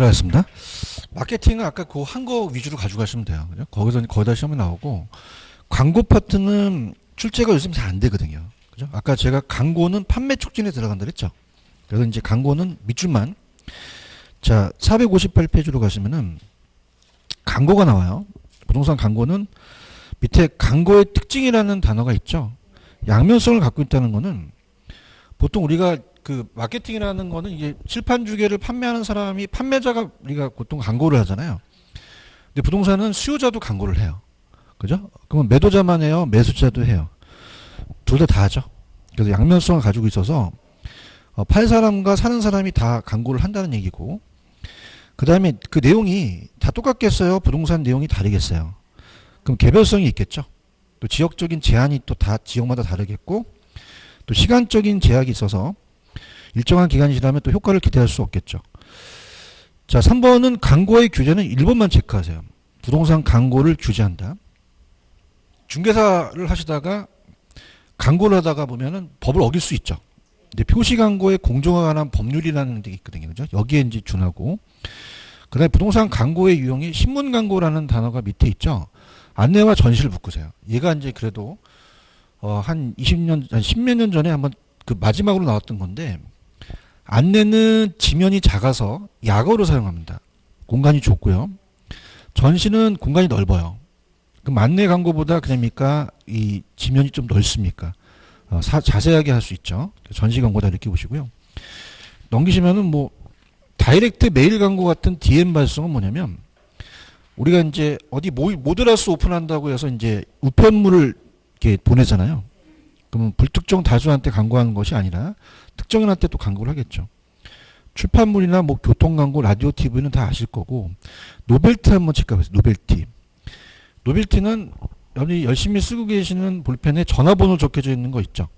들어갔습니다. 마케팅은 아까 그 한 거 위주로 가져가시면 돼요. 그죠? 거기다 시험이 나오고, 광고 파트는 출제가 요즘 잘 안 되거든요. 그죠? 아까 제가 광고는 판매 촉진에 들어간다 그랬죠? 그래서 이제 광고는 밑줄만. 자, 458페이지로 가시면은 광고가 나와요. 부동산 광고는 밑에 광고의 특징이라는 단어가 있죠. 양면성을 갖고 있다는 거는 보통 우리가 그 마케팅이라는 거는 이게 칠판 주계를 판매하는 사람이 판매자가 우리가 보통 광고를 하잖아요. 근데 부동산은 수요자도 광고를 해요. 그죠? 그러면 매도자만 해요? 매수자도 해요? 둘 다 하죠. 그래서 양면성을 가지고 있어서 팔 사람과 사는 사람이 다 광고를 한다는 얘기고, 그 다음에 그 내용이 다 똑같겠어요? 부동산 내용이 다르겠어요? 그럼 개별성이 있겠죠. 또 지역적인 제한이 또 다 지역마다 다르겠고, 또 시간적인 제약이 있어서 일정한 기간이 지나면 또 효과를 기대할 수 없겠죠. 자, 3번은 광고의 규제는 1번만 체크하세요. 부동산 광고를 규제한다. 중개사를 하시다가 광고를 하다가 보면은 법을 어길 수 있죠. 근데 표시 광고의 공정화에 관한 법률이라는 게 있거든요. 그죠? 여기에 이제 준하고, 그 다음에 부동산 광고의 유형이 신문 광고라는 단어가 밑에 있죠. 안내와 전시를 묶으세요. 얘가 이제 그래도 한 20년, 한 10몇 년 전에 한번 그 마지막으로 나왔던 건데, 안내는 지면이 작아서 약어로 사용합니다. 공간이 좁고요. 전시는 공간이 넓어요. 그럼 안내 광고보다 그냥입니까? 이 지면이 좀 넓습니까? 자세하게 할 수 있죠. 전시 광고다 이렇게 보시고요. 넘기시면은 뭐 다이렉트 메일 광고 같은 DM 발송은 뭐냐면, 우리가 이제 어디 모드라스 오픈한다고 해서 이제 우편물을 이렇게 보내잖아요. 그러면 불특정 다수한테 광고하는 것이 아니라 특정인한테 또 광고를 하겠죠. 출판물이나 뭐 교통 광고, 라디오, TV는 다 아실 거고, 노벨티 한번 체크해보세요. 노벨티. 노벨티는 여기 열심히 쓰고 계시는 볼펜에 전화번호 적혀져 있는 거 있죠.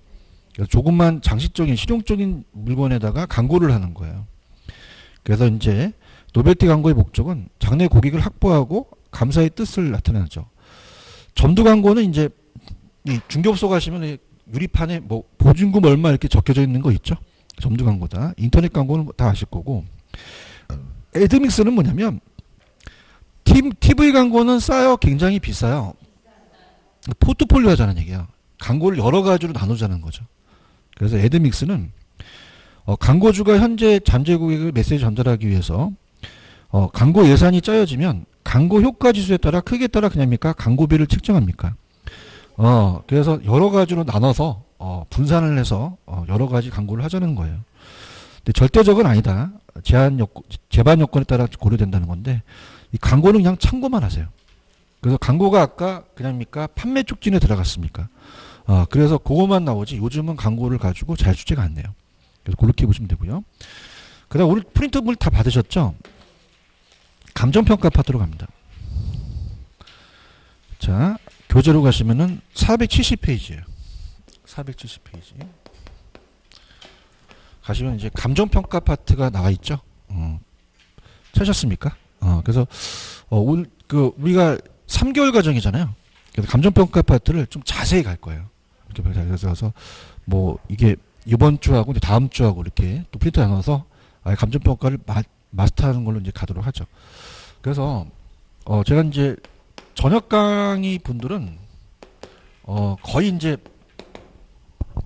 조금만 장식적인 실용적인 물건에다가 광고를 하는 거예요. 그래서 이제 노벨티 광고의 목적은 장래 고객을 확보하고 감사의 뜻을 나타내죠. 점두 광고는 이제 이 중개업소 가시면 유리판에 뭐 보증금 얼마 이렇게 적혀져 있는 거 있죠. 점두 광고다. 인터넷 광고는 다 아실 거고, 애드믹스는 뭐냐면 TV 광고는 싸요, 굉장히 비싸요. 포트폴리오 하자는 얘기야. 광고를 여러 가지로 나누자는 거죠. 그래서 애드믹스는 광고주가 현재 잠재 고객을 메시지 전달하기 위해서 광고 예산이 짜여지면 광고 효과 지수에 따라 크기에 따라 그냥입니까? 광고비를 책정합니까? 그래서 여러 가지로 나눠서 분산을 해서 여러 가지 광고를 하자는 거예요. 근데 절대적은 아니다. 제반 요건에 따라 고려된다는 건데, 이 광고는 그냥 참고만 하세요. 그래서 광고가 아까 그냥입니까? 판매 촉진에 들어갔습니까? 그래서 그거만 나오지 요즘은 광고를 가지고 잘 출제가 안 돼요. 그래서 그렇게 보시면 되고요. 그 다음 오늘 프린트물 다 받으셨죠? 감정평가 파트로 갑니다. 자, 교재로 가시면은 470페이지예요. 470페이지. 가시면 이제 감정평가 파트가 나와 있죠. 찾으셨습니까? 그래서 오늘 우리가 3개월 과정이잖아요. 그래서 감정평가 파트를 좀 자세히 갈 거예요. 이렇게 그래서 뭐 이게 이번 주하고 다음 주하고 이렇게 또 프린트 나눠서 감정평가를 마스터하는 걸로 이제 가도록 하죠. 그래서 제가 이제 저녁 강의 분들은 거의 이제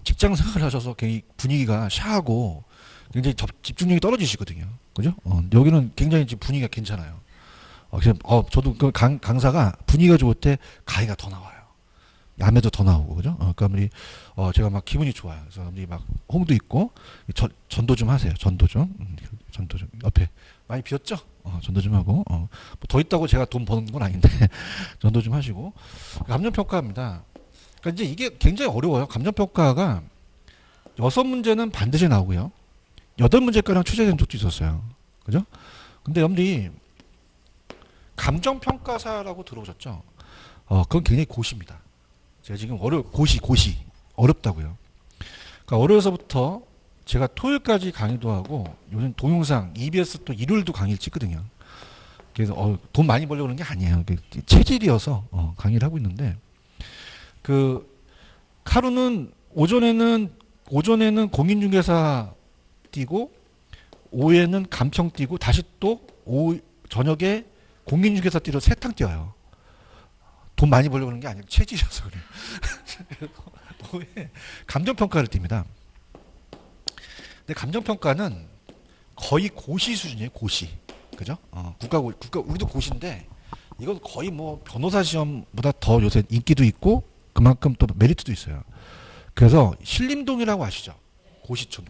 직장 생활을 하셔서 굉장히 분위기가 샤하고 굉장히 집중력이 떨어지시거든요. 그죠? 여기는 굉장히 지금 분위기가 괜찮아요. 그래서 저도 그 강사가 분위기가 좋을 때 강의가 더 나와요. 야매도 더 나오고, 그죠? 그러니까 제가 막 기분이 좋아요. 그래서 막 홍도 있고 전도 좀 하세요. 전도 좀 옆에 많이 비었죠? 전도 좀 하고 뭐 더 있다고 제가 돈 버는 건 아닌데 전도 좀 하시고. 감정평가입니다. 그러니까 이제 이게 굉장히 어려워요. 감정평가가 6문제는 반드시 나오고요. 8문제가량 출제된 적도 있었어요. 그죠? 근데 여러분들이 감정평가사라고 들어오셨죠? 그건 굉장히 고시입니다. 제가 지금 고시 어렵다고요. 그러니까 어려서부터 제가 토요일까지 강의도 하고 요즘 동영상 EBS 또 일요일도 강의를 찍거든요. 그래서 돈 많이 벌려고 그러는 게 아니에요. 체질이어서 강의를 하고 있는데, 하루는 오전에는 공인중개사 뛰고 오후에는 감청 뛰고 다시 또 오후 저녁에 공인중개사 뛰러 세탕 뛰어요. 돈 많이 벌려고 하는 게 아니고 체질이어서 그래요. 오후에 감정평가를 띱니다. 근데 감정평가는 거의 고시 수준이에요. 고시. 그죠? 국가 우리도 고시인데 이건 거의 뭐 변호사 시험보다 더 요새 인기도 있고 그만큼 또 메리트도 있어요. 그래서 신림동이라고 아시죠? 고시촌.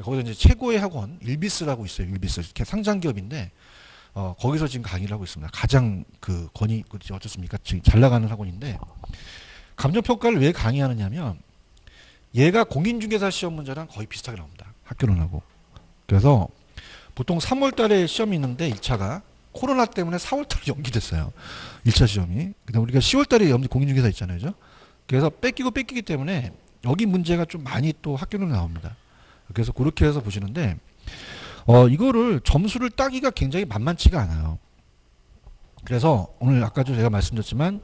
거기서 이제 최고의 학원 일비스라고 있어요. 일비스 이렇게 상장 기업인데 거기서 지금 강의를 하고 있습니다. 가장 그 어떻습니까? 잘 나가는 학원인데 감정평가를 왜 강의하느냐면 얘가 공인중개사 시험 문제랑 거의 비슷하게 나옵니다. 학교론하고. 그래서 보통 3월 달에 시험이 있는데 1차가 코로나 때문에 4월 달에 연기됐어요. 1차 시험이. 그다음 우리가 10월 달에 공인중개사 있잖아요. 그죠? 그래서 뺏기기 때문에 여기 문제가 좀 많이 또 학교론에 나옵니다. 그래서 그렇게 해서 보시는데 이거를 점수를 따기가 굉장히 만만치가 않아요. 그래서 오늘 아까도 제가 말씀드렸지만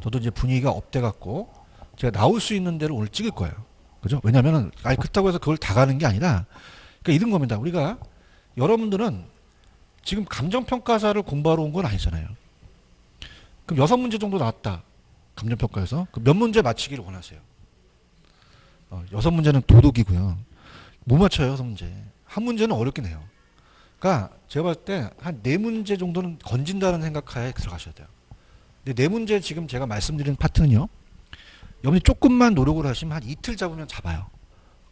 저도 이제 분위기가 업돼 갖고 제가 나올 수 있는 대로 오늘 찍을 거예요. 그죠? 왜냐면은 그렇다고 해서 그걸 다 가는 게 아니라 그러니까 이런 겁니다. 우리가 여러분들은 지금 감정평가사를 공부하러 온 건 아니잖아요. 그럼 6문제 정도 나왔다. 감정평가에서. 그럼 몇 문제 맞히기를 원하세요? 6문제는 도덕이고요. 못 맞춰요, 6문제. 한 문제는 어렵게 내요. 그러니까 제가 봤을 때 한 4문제 정도는 건진다는 생각하에 들어가셔야 돼요. 근데 4문제 지금 제가 말씀드린 파트는요. 여러분이 조금만 노력을 하시면 한 이틀 잡으면 잡아요.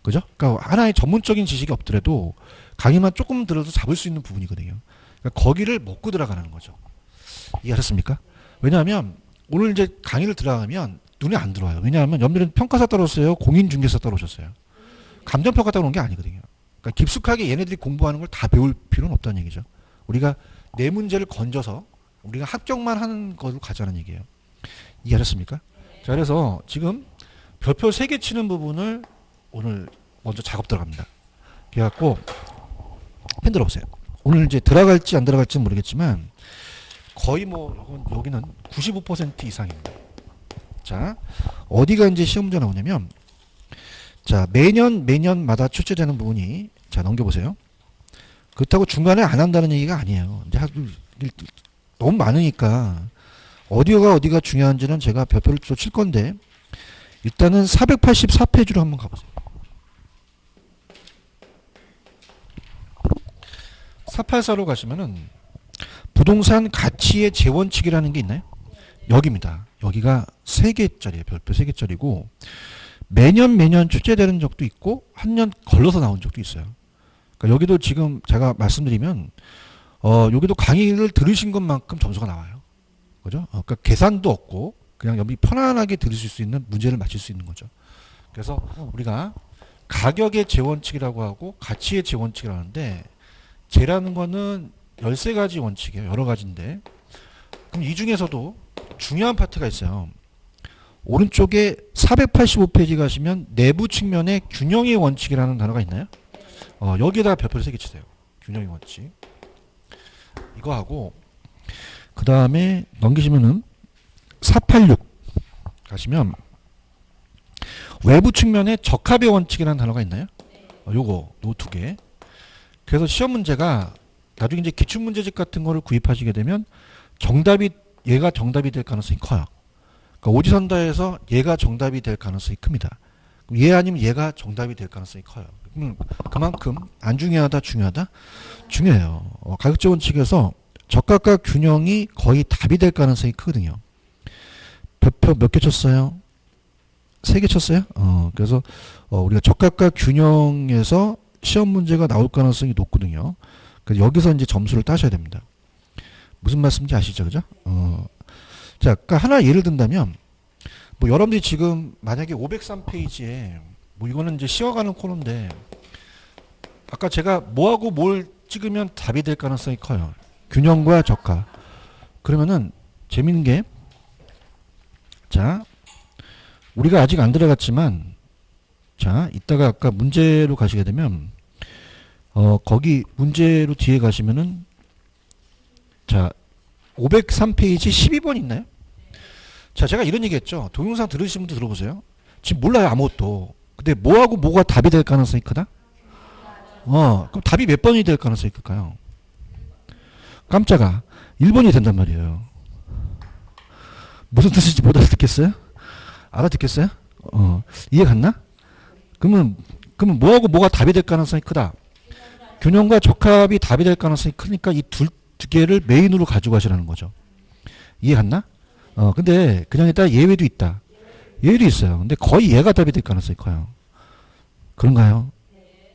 그죠? 그러니까 하나의 전문적인 지식이 없더라도 강의만 조금 들어도 잡을 수 있는 부분이거든요. 그러니까 거기를 먹고 들어가는 거죠. 이해하셨습니까? 왜냐하면 오늘 이제 강의를 들어가면 눈에 안 들어와요. 왜냐하면 여러분들은 평가사 따라오셨어요? 공인중개사 따라오셨어요? 감정평가 따라온 게 아니거든요. 그러니까 깊숙하게 얘네들이 공부하는 걸 다 배울 필요는 없다는 얘기죠. 우리가 4문제를 건져서 우리가 합격만 하는 걸로 가자는 얘기예요. 이해하셨습니까? 자, 그래서 지금 별표 3개 치는 부분을 오늘 먼저 작업 들어갑니다. 그래갖고 펜 들어보세요. 오늘 이제 들어갈지 안 들어갈지는 모르겠지만 거의 뭐 여기는 95% 이상입니다. 자, 어디가 이제 시험 문제 나오냐면 자, 매년마다 출제되는 부분이 자, 넘겨보세요. 그렇다고 중간에 안 한다는 얘기가 아니에요. 이제 너무 많으니까 어디가 중요한지는 제가 별표를 또 칠 건데 일단은 484페이지로 한번 가보세요. 484로 가시면은 부동산 가치의 재원칙이라는 게 있나요? 여기입니다. 여기가 3개짜리예요. 별표 3개짜리고 매년 출제되는 적도 있고 한 년 걸러서 나온 적도 있어요. 그러니까 여기도 지금 제가 말씀드리면 여기도 강의를 들으신 것만큼 점수가 나와요. 그죠? 그러니까 계산도 없고 그냥 여기 편안하게 들으실 수 있는 문제를 맞힐 수 있는 거죠. 그래서 우리가 가격의 재원칙이라고 하고 가치의 재원칙이라고 하는데 재라는 거는 13가지 원칙이에요. 여러 가지인데 그럼 이 중에서도 중요한 파트가 있어요. 오른쪽에 485페이지 가시면 내부 측면에 균형의 원칙이라는 단어가 있나요? 여기에다가 별표를 3개 치세요. 균형의 원칙. 이거 하고 그 다음에 넘기시면은 486 가시면 외부 측면에 적합의 원칙이라는 단어가 있나요? 요거 2개. 그래서 시험 문제가 나중에 이제 기출문제집 같은 거를 구입하시게 되면 얘가 정답이 될 가능성이 커요. 그러니까 오지선다에서 얘가 정답이 될 가능성이 큽니다. 얘 아니면 얘가 정답이 될 가능성이 커요. 그만큼 안 중요하다 중요하다? 중요해요. 가격적 원칙에서 적합과 균형이 거의 답이 될 가능성이 크거든요. 별표 몇 개 쳤어요? 3개 쳤어요? 그래서 우리가 적합과 균형에서 시험 문제가 나올 가능성이 높거든요. 그래서 여기서 이제 점수를 따셔야 됩니다. 무슨 말씀인지 아시죠? 그죠? 자, 그러니까 하나 예를 든다면 뭐 여러분들이 지금 만약에 503페이지에 뭐 이거는 이제 쉬어가는 코너인데 아까 제가 뭐하고 뭘 찍으면 답이 될 가능성이 커요. 균형과 적합. 그러면은 재밌는 게 자, 우리가 아직 안 들어갔지만 자, 이따가 아까 문제로 가시게 되면 거기 문제로 뒤에 가시면은 자, 503페이지 12번 있나요? 자, 제가 이런 얘기 했죠. 동영상 들으신 분들 들어보세요. 지금 몰라요, 아무것도. 근데 뭐하고 뭐가 답이 될 가능성이 크다? 그럼 답이 몇 번이 될 가능성이 클까요? 깜짝아. 1번이 된단 말이에요. 무슨 뜻인지 못 알아듣겠어요? 알아듣겠어요? 이해 갔나? 그러면 뭐하고 뭐가 답이 될 가능성이 크다? 균형과 적합이 답이 될 가능성이 크니까 이 두 개를 메인으로 가지고 가시라는 거죠. 이해 갔나? 근데 그냥 일단 예외도 있다. 예외도 있어요. 근데 거의 얘가 답이 될 가능성이 커요. 그런가요?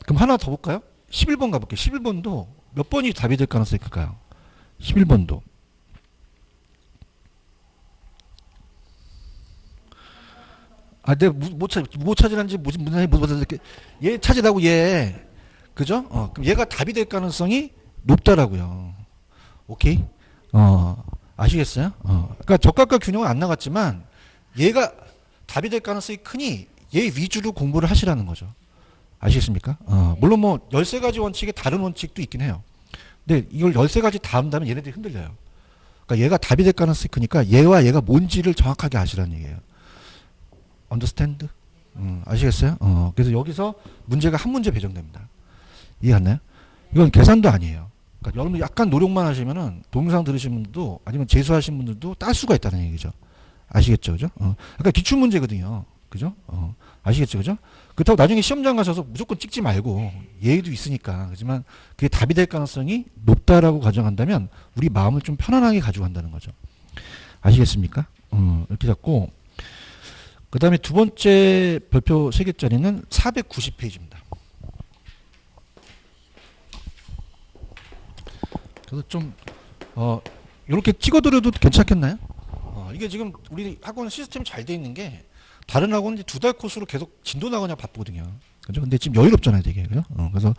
그럼 하나 더 볼까요? 11번 가볼게요. 11번도 몇 번이 답이 될 가능성이 클까요? 11번도. 내가 못 찾으라는지 무슨 얘 찾으라고 얘. 그죠? 그럼 얘가 답이 될 가능성이 높다라고요. 오케이? 아시겠어요? 그러니까 적합과 균형은 안 나갔지만 얘가 답이 될 가능성이 크니 얘 위주로 공부를 하시라는 거죠. 아시겠습니까? 물론 뭐 13가지 원칙에 다른 원칙도 있긴 해요. 근데 이걸 13가지 다 한다면 얘네들이 흔들려요. 그러니까 얘가 답이 될 가능성이 크니까 얘와 얘가 뭔지를 정확하게 아시라는 얘기예요. understand? 아시겠어요? 그래서 여기서 문제가 한 문제 배정됩니다. 이해 갔나요? 이건 계산도 아니에요. 그러니까 여러분 약간 노력만 하시면은 동영상 들으신 분들도 아니면 재수하신 분들도 딸 수가 있다는 얘기죠. 아시겠죠? 그죠? 그러니까 기출 문제거든요. 그죠? 아시겠죠? 그죠? 그렇다고 나중에 시험장 가셔서 무조건 찍지 말고 예의도 있으니까. 그렇지만 그게 답이 될 가능성이 높다라고 가정한다면 우리 마음을 좀 편안하게 가지고 간다는 거죠. 아시겠습니까? 이렇게 잡고 그 다음에 두 번째 별표 3개짜리는 490페이지입니다. 그래서 좀 이렇게 찍어드려도 괜찮겠나요? 이게 지금 우리 학원 시스템이 잘 돼 있는 게 다른 학원은 2달 코스로 계속 진도 나가냐 바쁘거든요. 그죠? 근데 지금 여유롭잖아요, 되게. 그죠? 그래서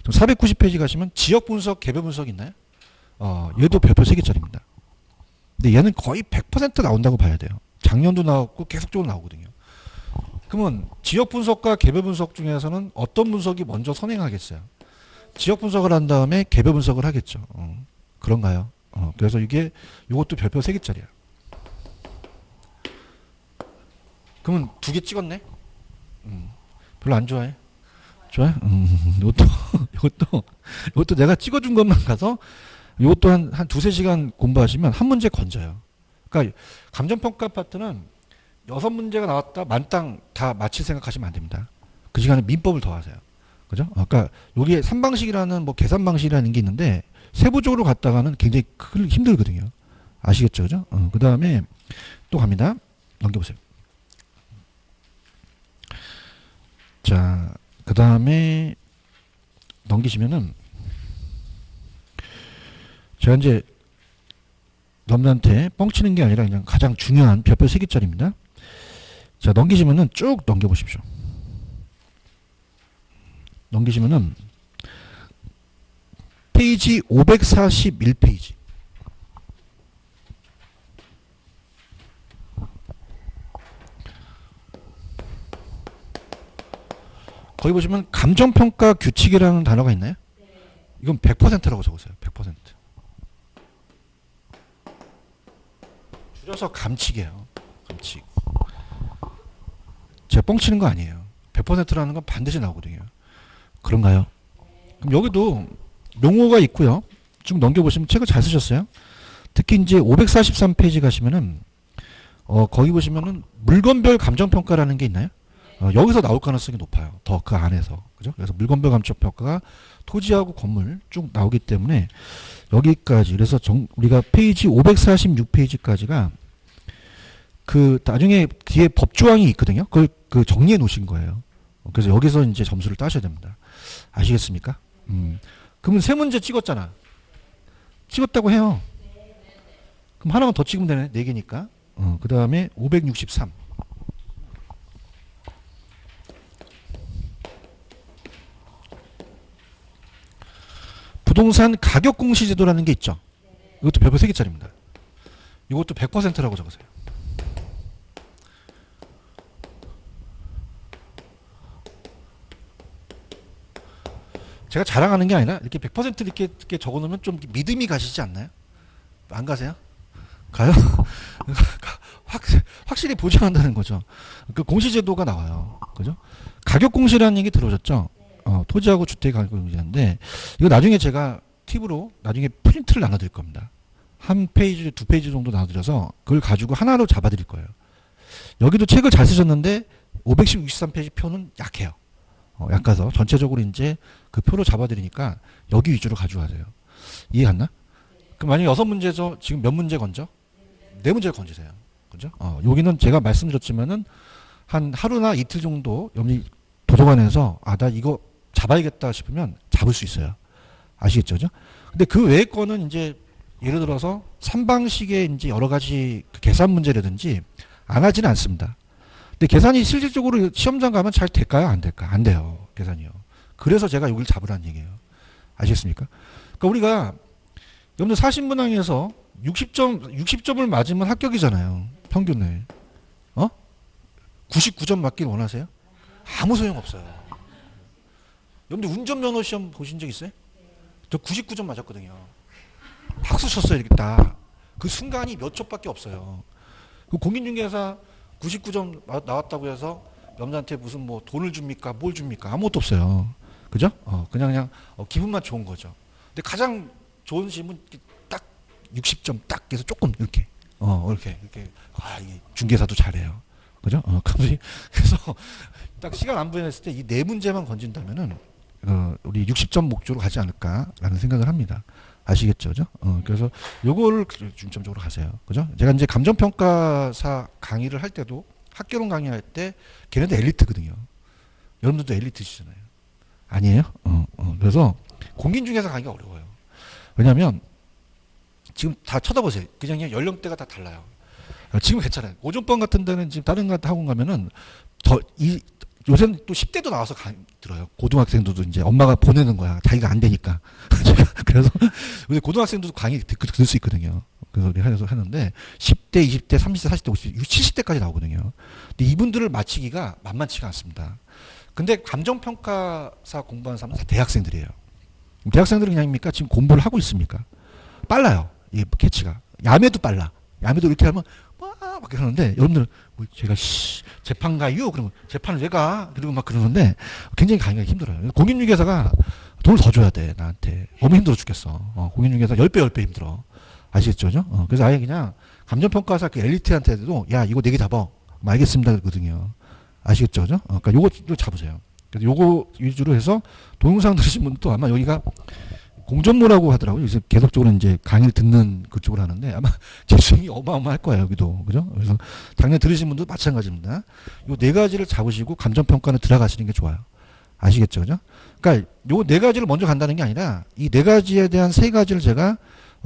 좀 490페이지 가시면 지역 분석, 개별 분석 있나요? 얘도 별표 3개짜리입니다. 근데 얘는 거의 100% 나온다고 봐야 돼요. 작년도 나왔고 계속적으로 나오거든요. 그러면 지역 분석과 개별 분석 중에서는 어떤 분석이 먼저 선행하겠어요? 지역 분석을 한 다음에 개별 분석을 하겠죠. 그런가요? 그래서 이것도 별표 3개짜리야. 그러면 2개 찍었네? 별로 안 좋아해? 좋아요? 이것도 내가 찍어준 것만 가서 이것도 한 두세 시간 공부하시면 한 문제 건져요. 그러니까 감정평가 파트는 6문제가 나왔다 만땅 다 맞힐 생각하시면 안 됩니다. 그 시간에 민법을 더 하세요. 그죠? 아까 여기에 3방식이라는 뭐 계산 방식이라는 게 있는데 세부적으로 갔다가는 굉장히 힘들거든요. 아시겠죠? 그죠? 그 다음에 또 갑니다. 넘겨보세요. 자, 그 다음에 넘기시면은 제가 이제 여러분한테 뻥치는 게 아니라 그냥 가장 중요한 별표 3개짜리입니다. 자, 넘기시면은 쭉 넘겨보십시오. 넘기시면은 페이지 541페이지. 거기 보시면 감정평가 규칙이라는 단어가 있나요? 이건 100%라고 적으세요. 100%. 줄여서 감칙이에요. 감칙. 제가 뻥치는 거 아니에요. 100%라는 건 반드시 나오거든요. 그런가요? 그럼 여기도 용어가 있고요. 좀 넘겨보시면 책을 잘 쓰셨어요. 특히 이제 543페이지 가시면은 거기 보시면은 물건별 감정평가라는 게 있나요? 여기서 나올 가능성이 높아요. 더 그 안에서. 그죠? 그래서 물건별 감정평가가 토지하고 건물 쭉 나오기 때문에 여기까지. 그래서 우리가 페이지 546페이지까지가 그 나중에 뒤에 법조항이 있거든요. 그걸 정리해 놓으신 거예요. 그래서 여기서 이제 점수를 따셔야 됩니다. 아시겠습니까? 그러면 3문제 찍었잖아. 찍었다고 해요. 그럼 하나만 더 찍으면 되네. 4개니까. 그 다음에 563. 부동산 가격 공시 제도라는 게 있죠. 이것도 별표 3개짜리입니다. 이것도 100%라고 적으세요. 제가 자랑하는 게 아니라 이렇게 100% 이렇게 적어놓으면 좀 믿음이 가시지 않나요? 안 가세요? 가요? 확실히 보장한다는 거죠. 그 공시제도가 나와요. 그죠? 가격 공시라는 얘기 들어오셨죠? 토지하고 주택 가격 문제인데 이거 나중에 제가 팁으로 나중에 프린트를 나눠드릴 겁니다. 한 페이지, 두 페이지 정도 나눠드려서 그걸 가지고 하나로 잡아드릴 거예요. 여기도 책을 잘 쓰셨는데 563페이지 표는 약해요. 약해서 전체적으로 이제 그 표로 잡아드리니까 여기 위주로 가져가세요. 이해 갔나? 그럼 만약에 6문제죠. 지금 몇 문제 건져? 4문제를 건지세요. 그죠? 여기는 제가 말씀드렸지만은 한 하루나 이틀 정도 여러분이 도서관에서 나 이거 잡아야겠다 싶으면 잡을 수 있어요. 아시겠죠? 그죠? 근데 그 외의 거는 이제 예를 들어서 3방식의 이제 여러 가지 그 계산 문제라든지 안 하지는 않습니다. 근데 계산이 실질적으로 시험장 가면 잘 될까요? 안 될까요? 안 돼요. 계산이요. 그래서 제가 여기를 잡으라는 얘기예요. 아시겠습니까? 그러니까 우리가 여러분들 40문항에서 60점을 맞으면 합격이잖아요. 평균에. 99점 맞길 원하세요? 아무 소용 없어요. 여러분들 운전면허 시험 보신 적 있어요? 저 99점 맞았거든요. 박수 쳤어요, 이렇게 딱. 그 순간이 몇 초밖에 없어요. 그 공인중개사 99점 나왔다고 해서 여러분한테 무슨 뭐 돈을 줍니까? 뭘 줍니까? 아무것도 없어요. 그죠? 그냥 기분만 좋은 거죠. 근데 가장 좋은 시험은 딱 60점 딱 해서 조금 이렇게 이렇게 이게 중개사도 잘해요. 그죠? 그래서 딱 시간 안 보냈을 때 이 4문제만 건진다면은 우리 60점 목표로 가지 않을까라는 생각을 합니다. 아시겠죠? 그죠? 그래서 요거를 중점적으로 가세요. 그죠? 제가 이제 감정평가사 강의를 할 때도 학교론 강의할 때 걔네들 엘리트거든요. 여러분들도 엘리트시잖아요. 아니에요? 그래서 공인중개사 강의가 어려워요. 왜냐면 지금 다 쳐다보세요. 그냥 연령대가 다 달라요. 지금 괜찮아요. 오전반 같은 데는 지금 다른 학원 가면은 요새는 또 10대도 나와서 들어요. 고등학생들도 이제 엄마가 보내는 거야. 자기가 안 되니까. 그래서 요새 고등학생들도 강의 들을 수 있거든요. 그래서 우리 해서 하는데 10대, 20대, 30대, 40대, 50대, 70대까지 나오거든요. 근데 이분들을 맞히기가 만만치가 않습니다. 근데 감정평가사 공부하는 사람은 다 대학생들이에요. 대학생들은 그냥입니까? 지금 공부를 하고 있습니까? 빨라요. 이 캐치가. 야매도 빨라. 야매도 이렇게 하면 막 그러는데 여러분들 제가 재판 가요? 그러면 재판을 왜 가? 그리고 막 그러는데 굉장히 강의가 힘들어요. 공인중개사가 돈을 더 줘야 돼 나한테. 너무 힘들어 죽겠어. 공인중개사 10배 힘들어. 아시겠죠? 그래서 아예 그냥 감정평가사 그 엘리트한테도 야 이거 4개 잡아. 알겠습니다 그러거든요. 아시겠죠? 그러니까 요거 잡으세요. 그래서 요거 위주로 해서 동영상 들으신 분도 아마 여기가 공전무라고 하더라고요. 그래서 계속적으로 이제 강의를 듣는 그쪽으로 하는데 아마 재수임이 어마어마할 거예요. 여기도. 그죠? 그래서 작년에 들으신 분도 마찬가지입니다. 요 4가지를 잡으시고 감정평가는 들어가시는 게 좋아요. 아시겠죠? 그죠? 그러니까 요 4가지를 먼저 간다는 게 아니라 이 4가지에 대한 3가지를 제가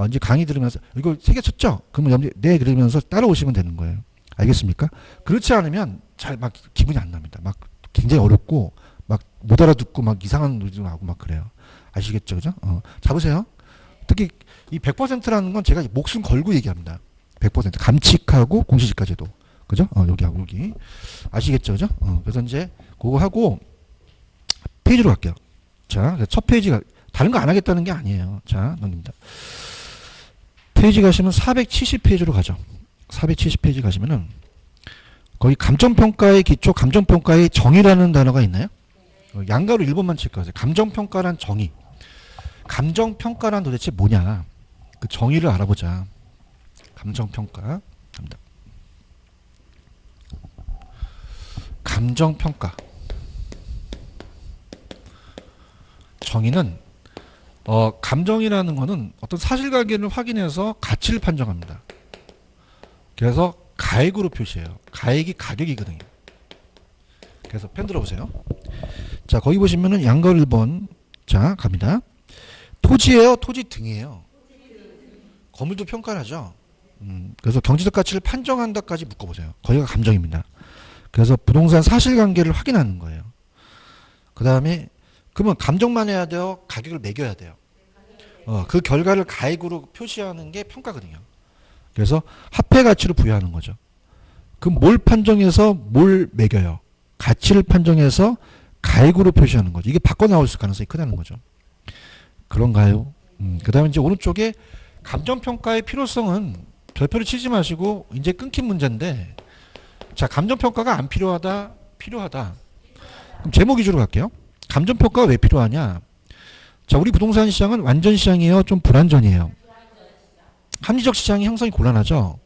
이제 강의 들으면서 이거 3개 쳤죠? 그러면 네 그러면서 따라오시면 되는 거예요. 알겠습니까? 그렇지 않으면 잘 막 기분이 안 납니다. 막 굉장히 어렵고 막 못 알아듣고 막 이상한 노래도 나오고 막 그래요. 아시겠죠? 그죠? 잡으세요. 특히 이 100%라는 건 제가 목숨 걸고 얘기합니다. 100% 감칙하고 공시지가제도. 그죠? 여기하고 여기. 아시겠죠? 그죠? 그래서 이제 그거 하고 페이지로 갈게요. 자, 첫 페이지가 다른 거 안 하겠다는 게 아니에요. 자, 넘깁니다. 페이지 가시면 470페이지로 가죠. 470페이지 가시면은 거기 감정평가의 기초, 감정평가의 정의라는 단어가 있나요? 양가로 1번만 칠 거예요. 감정평가란 정의. 감정평가란 도대체 뭐냐? 그 정의를 알아보자. 감정평가. 감정평가. 정의는 감정이라는 거는 어떤 사실관계를 확인해서 가치를 판정합니다. 그래서 가액으로 표시해요. 가액이 가격이거든요. 그래서 펜 들어보세요. 자, 거기 보시면은 양가 1번. 자, 갑니다. 토지예요? 토지 등이에요? 건물도 평가를 하죠. 그래서 경제적 가치를 판정한다까지 묶어보세요. 거기가 감정입니다. 그래서 부동산 사실관계를 확인하는 거예요. 그 다음에 그러면 감정만 해야 돼요? 가격을 매겨야 돼요? 그 결과를 가액으로 표시하는 게 평가거든요. 그래서 화폐 가치로 부여하는 거죠. 그럼 뭘 판정해서 뭘 매겨요? 가치를 판정해서 가액으로 표시하는 거죠. 이게 바꿔 나올 가능성이 크다는 거죠. 그런가요? 그 다음에 이제 오른쪽에 감정평가의 필요성은 별표를 치지 마시고 이제 끊긴 문제인데, 자, 감정평가가 안 필요하다, 필요하다. 그럼 제목 위주로 갈게요. 감정평가가 왜 필요하냐? 자, 우리 부동산 시장은 완전 시장이에요? 좀 불완전이에요? 합리적 시장이 형성이 곤란하죠?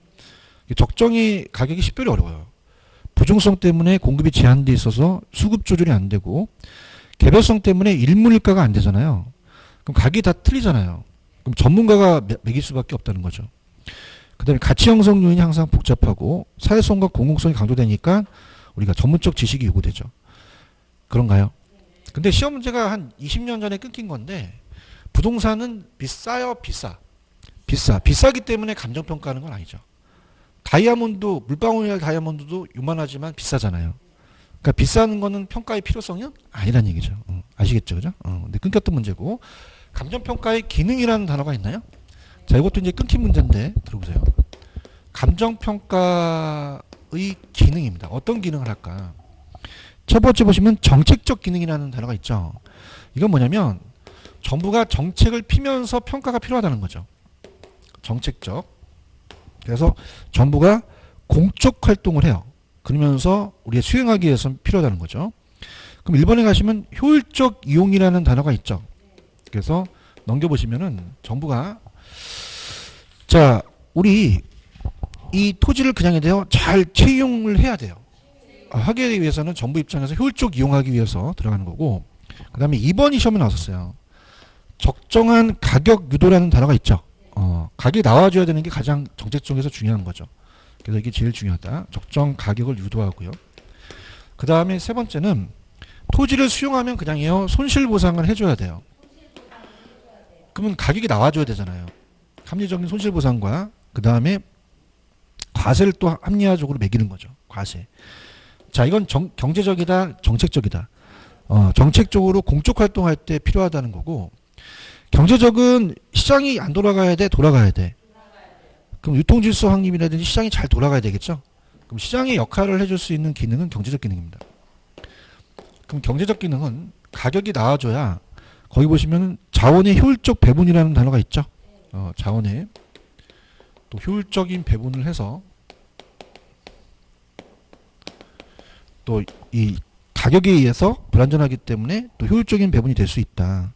적정히 가격이 식별이 어려워요. 부중성 때문에 공급이 제한돼 있어서 수급 조절이 안 되고, 개별성 때문에 일문일가가 안 되잖아요. 그럼 가격이 다 틀리잖아요. 그럼 전문가가 매길 수밖에 없다는 거죠. 그 다음에 가치 형성 요인이 항상 복잡하고 사회성과 공공성이 강조되니까 우리가 전문적 지식이 요구되죠. 그런가요? 근데 시험 문제가 한 20년 전에 끊긴 건데 부동산은 비싸요, 비싸? 비싸기 때문에 감정평가하는 건 아니죠. 다이아몬드, 물방울이나 다이아몬드도 요만하지만 비싸잖아요. 그러니까 비싸는 거는 평가의 필요성이 아니란 얘기죠. 아시겠죠? 그죠? 근데 끊겼던 문제고. 감정평가의 기능이라는 단어가 있나요? 자, 이것도 이제 끊긴 문제인데 들어보세요. 감정평가의 기능입니다. 어떤 기능을 할까? 첫 번째 보시면 정책적 기능이라는 단어가 있죠. 이건 뭐냐면 정부가 정책을 피면서 평가가 필요하다는 거죠. 정책적. 그래서 정부가 공적 활동을 해요. 그러면서 우리가 수행하기 위해서는 필요하다는 거죠. 그럼 1번에 가시면 효율적 이용이라는 단어가 있죠. 그래서 넘겨보시면은 정부가 자, 우리 이 토지를 그냥 해도 잘 채용을 해야 돼요. 하기 위해서는 정부 입장에서 효율적 이용하기 위해서 들어가는 거고, 그 다음에 2번이 시험에 나왔었어요. 적정한 가격 유도라는 단어가 있죠. 가격이 나와줘야 되는 게 가장 정책적에서 중요한 거죠. 그래서 이게 제일 중요하다. 적정 가격을 유도하고요. 그 다음에 세 번째는 토지를 수용하면 그냥요 손실보상을 해줘야 돼요. 그러면 가격이 나와줘야 되잖아요. 합리적인 손실보상과 그 다음에 과세를 또 합리화적으로 매기는 거죠. 과세. 자, 이건 경제적이다, 정책적이다. 정책적으로 공적 활동할 때 필요하다는 거고, 경제적은 시장이 안 돌아가야 돼, 돌아가야 돼. 그럼 유통질서 확립이라든지 시장이 잘 돌아가야 되겠죠. 그럼 시장의 역할을 해줄 수 있는 기능은 경제적 기능입니다. 그럼 경제적 기능은 가격이 나와줘야 거기 보시면 자원의 효율적 배분이라는 단어가 있죠. 자원의 또 효율적인 배분을 해서 또 이 가격에 의해서 불안전하기 때문에 또 효율적인 배분이 될 수 있다.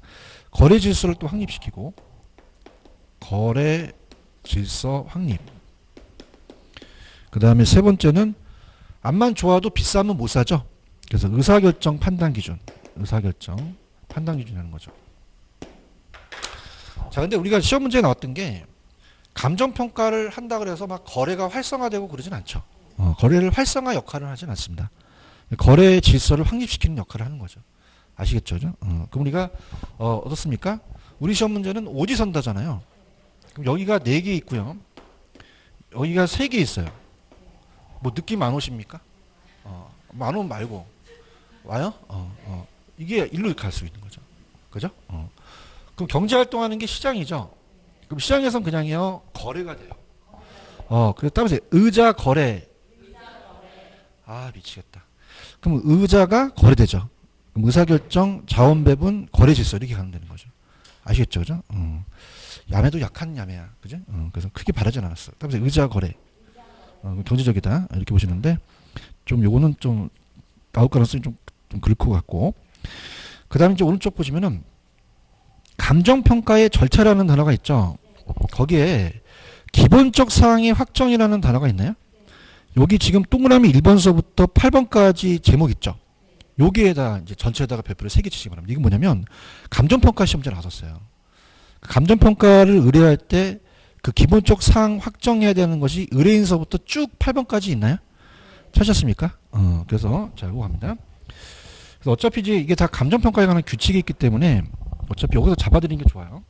거래 질서를 또 확립시키고, 거래 질서 확립. 그 다음에 세 번째는 암만 좋아도 비싸면 못 사죠. 그래서 의사결정 판단 기준. 의사결정 판단 기준이라는 거죠. 자, 근데 우리가 시험 문제에 나왔던 게 감정평가를 한다 그래서 막 거래가 활성화되고 그러진 않죠. 거래를 활성화 역할을 하진 않습니다. 거래 질서를 확립시키는 역할을 하는 거죠. 아시겠죠? 그럼 우리가 어떻습니까? 우리 시험 문제는 오지선다잖아요. 그럼 여기가 4개 있고요. 여기가 3개 있어요. 뭐 느낌 안 오십니까? 안 오면 말고 와요? 이게 일로 갈 수 있는 거죠. 그죠? 그럼 경제활동하는 게 시장이죠. 그럼 시장에선 그냥요 거래가 돼요. 그래서 따라서 의자 거래. 아, 미치겠다. 그럼 의자가 거래되죠. 그럼 의사결정, 자원배분, 거래질서 이렇게 가면 되는 거죠. 아시겠죠? 그죠? 야매도 약한 야매야. 그죠? 그래서 크게 바라진 않았어. 따라서 의자 거래. 경제적이다. 이렇게 보시는데 좀 요거는 좀 나올 가능성이 좀 그럴 것 같고, 그 다음에 이제 오른쪽 보시면은 감정평가의 절차라는 단어가 있죠. 거기에 기본적 사항의 확정이라는 단어가 있나요? 여기 지금 동그라미 1번서부터 8번까지 제목 있죠. 여기에다 이제 전체에다가 별표를 3개 치시기 바랍니다. 이게 뭐냐면 감정평가 시험제 나왔었어요. 감정평가를 의뢰할 때 그 기본적 사항 확정해야 되는 것이 의뢰인서부터 쭉 8번까지 있나요? 찾으셨습니까? 그래서 자, 이거 갑니다. 그래서 어차피 이제 이게 다 감정평가에 관한 규칙이 있기 때문에 어차피 여기서 잡아드리는 게 좋아요.